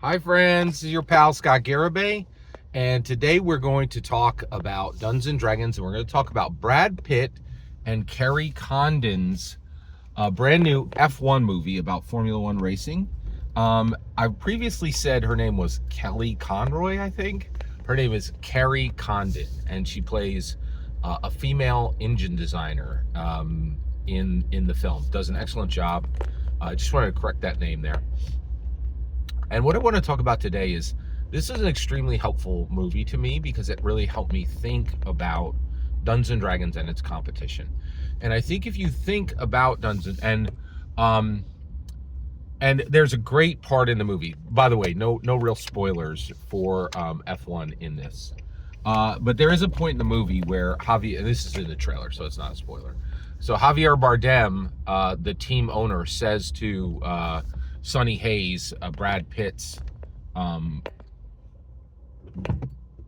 Hi friends, this is your pal Scott Garibay, and today we're going to talk about Dungeons and Dragons, and we're going to talk about Brad Pitt and Kerry Condon's brand new F1 movie about Formula One racing. I previously said her name was Kelly Conroy, I think. Her name is Kerry Condon, and she plays a female engine designer in the film. Does an excellent job. I just wanted to correct that name there. And what I want to talk about today is this is an extremely helpful movie to me because it really helped me think about Dungeons and Dragons and its competition. And I think if you think about Dungeons and there's a great part in the movie. By the way, no real spoilers for F1 in this. But there is a point in the movie where Javier, and this is in the trailer, so it's not a spoiler. So Javier Bardem, the team owner, says to Sonny Hayes, Brad Pitt's,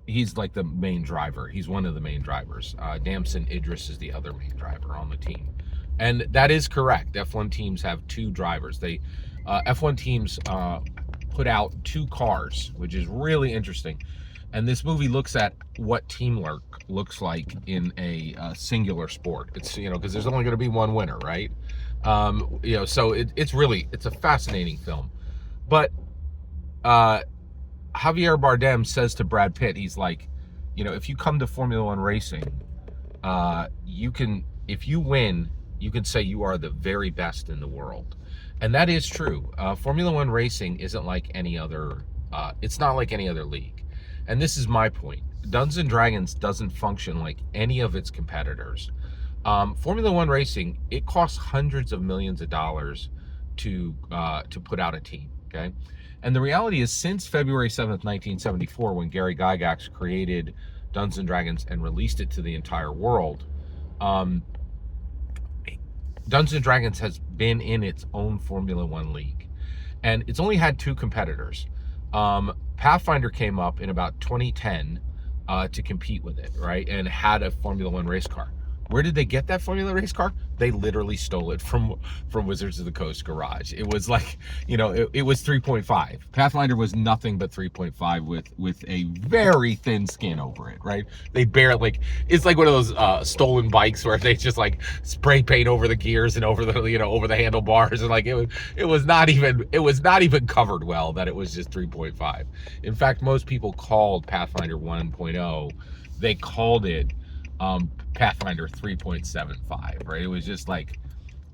he's like the main driver. He's one of the main drivers. Damson Idris is the other main driver on the team. And that is correct. F1 teams have two drivers. F1 teams put out two cars, which is really interesting. And this movie looks at what teamwork looks like in a singular sport. It's, because there's only going to be one winner, right? So it's a fascinating film. But Javier Bardem says to Brad Pitt, he's like, if you come to Formula One racing, if you win, you can say you are the very best in the world. And that is true. Formula One racing isn't like any other, it's not like any other league. And this is my point. Dungeons and Dragons doesn't function like any of its competitors. Formula One racing, it costs hundreds of millions of dollars to put out a team, okay? And the reality is, since February 7th, 1974, when Gary Gygax created Dungeons and Dragons and released it to the entire world, Dungeons and Dragons has been in its own Formula One league. And it's only had two competitors. Pathfinder came up in about 2010 to compete with it, right? And had a Formula One race car. Where did they get that Formula race car? They literally stole it from Wizards of the Coast garage. It was like, it was 3.5. Pathfinder was nothing but 3.5 with a very thin skin over it, right? They barely, it's like one of those stolen bikes where they just like spray paint over the gears and over the over the handlebars, and like it was not even covered well that it was just 3.5. In fact, most people called Pathfinder 1.0, they called it Pathfinder 3.75, right? It was just like,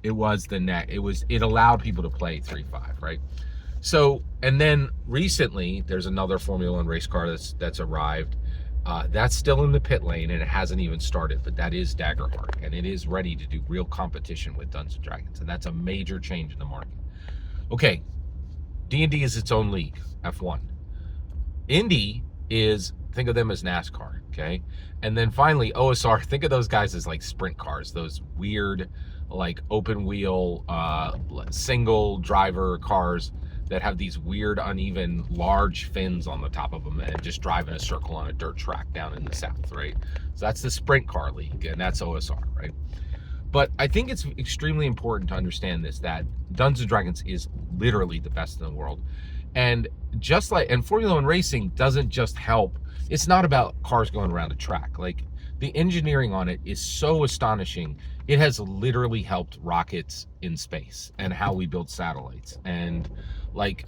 it allowed people to play 3.5, right? So, and then recently there's another Formula One race car that's arrived. That's still in the pit lane and it hasn't even started, but that is Daggerheart, and it is ready to do real competition with Dungeons and Dragons, and that's a major change in the market. Okay, D&D is its own league, F1. Indy is, think of them as NASCAR, okay? And then finally, OSR, think of those guys as like sprint cars, those weird, like open wheel, single driver cars that have these weird, uneven, large fins on the top of them and just drive in a circle on a dirt track down in the south, right? So that's the sprint car league, and that's OSR, right? But I think it's extremely important to understand this, that Dungeons and Dragons is literally the best in the world. And Formula One racing doesn't just help. It's not about cars going around a track. Like, the engineering on it is so astonishing. It has literally helped rockets in space and how we build satellites. And like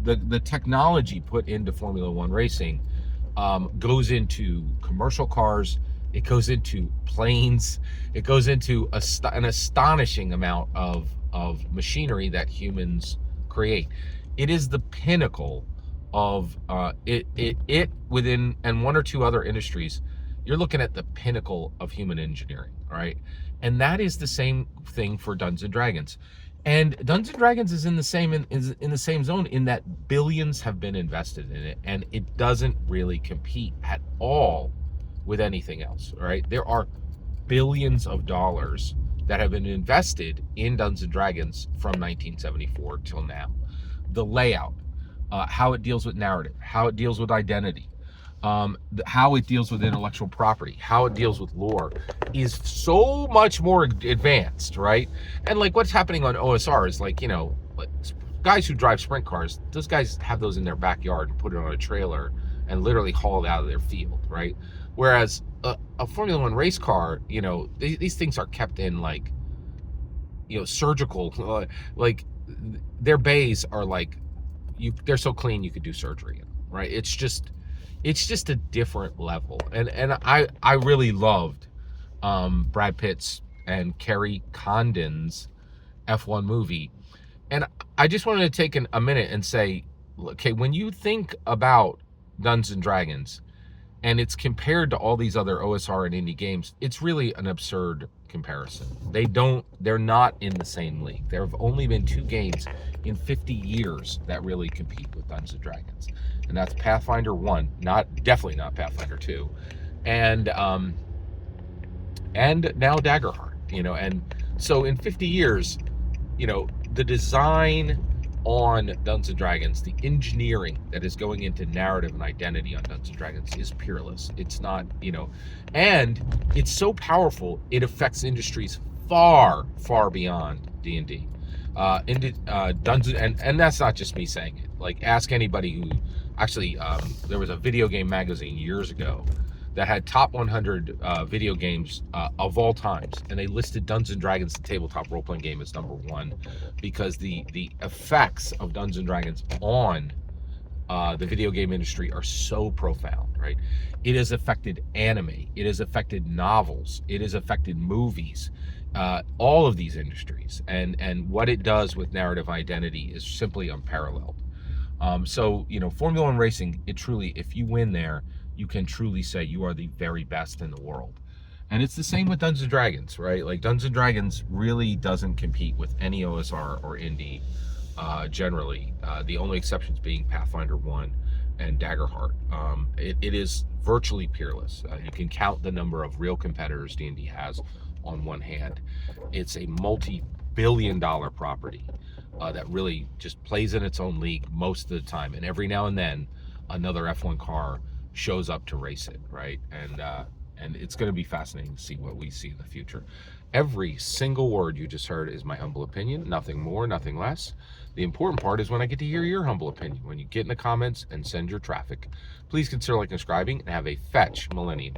the technology put into Formula One racing goes into commercial cars. It goes into planes. It goes into an astonishing amount of machinery that humans create. It is the pinnacle of it within, and one or two other industries. You're looking at the pinnacle of human engineering, right? And that is the same thing for Dungeons and Dragons. And Dungeons and Dragons is in the same zone in that billions have been invested in it, and it doesn't really compete at all with anything else, right? There are billions of dollars that have been invested in Dungeons and Dragons from 1974 till now. The layout, how it deals with narrative, how it deals with identity, how it deals with intellectual property, how it deals with lore is so much more advanced, right? And like what's happening on OSR is like, like guys who drive sprint cars, those guys have those in their backyard and put it on a trailer and literally haul it out of their field, right? Whereas a Formula One race car, these things are kept in like, surgical, like their bays are like, they're so clean you could do surgery in them, right? It's just a different level. And I really loved Brad Pitt's and Kerry Condon's F1 movie. And I just wanted to take a minute and say, okay, when you think about Dungeons and Dragons and it's compared to all these other OSR and indie games, it's really an absurd comparison. They're not in the same league. There have only been 2 games in 50 years that really compete with Dungeons and Dragons. And that's Pathfinder 1, definitely not Pathfinder 2, and now Daggerheart, and so in 50 years, the design on Dungeons and Dragons, the engineering that is going into narrative and identity on Dungeons and Dragons is peerless. It's not, and it's so powerful, it affects industries far, far beyond D&D. Dungeons, and that's not just me saying it. Like, ask anybody who actually, there was a video game magazine years ago that had top 100 video games of all times, and they listed Dungeons and Dragons, the tabletop role-playing game, as number 1 because the effects of Dungeons and Dragons on the video game industry are so profound, right? It has affected anime, it has affected novels, it has affected movies, all of these industries, and what it does with narrative identity is simply unparalleled. So Formula One racing, it truly, if you win there, you can truly say you are the very best in the world. And it's the same with Dungeons & Dragons, right? Like, Dungeons & Dragons really doesn't compete with any OSR or indie, generally. The only exceptions being Pathfinder 1 and Daggerheart. It is virtually peerless. You can count the number of real competitors D&D has on one hand. It's a multi-billion-dollar property that really just plays in its own league most of the time. And every now and then, another F1 car shows up to race it, right? And it's going to be fascinating to see what we see in the future. Every single word you just heard is my humble opinion, nothing more, nothing less. The important part is when I get to hear your humble opinion, when you get in the comments and send your traffic. Please consider like and subscribing, and have a fetch millennium.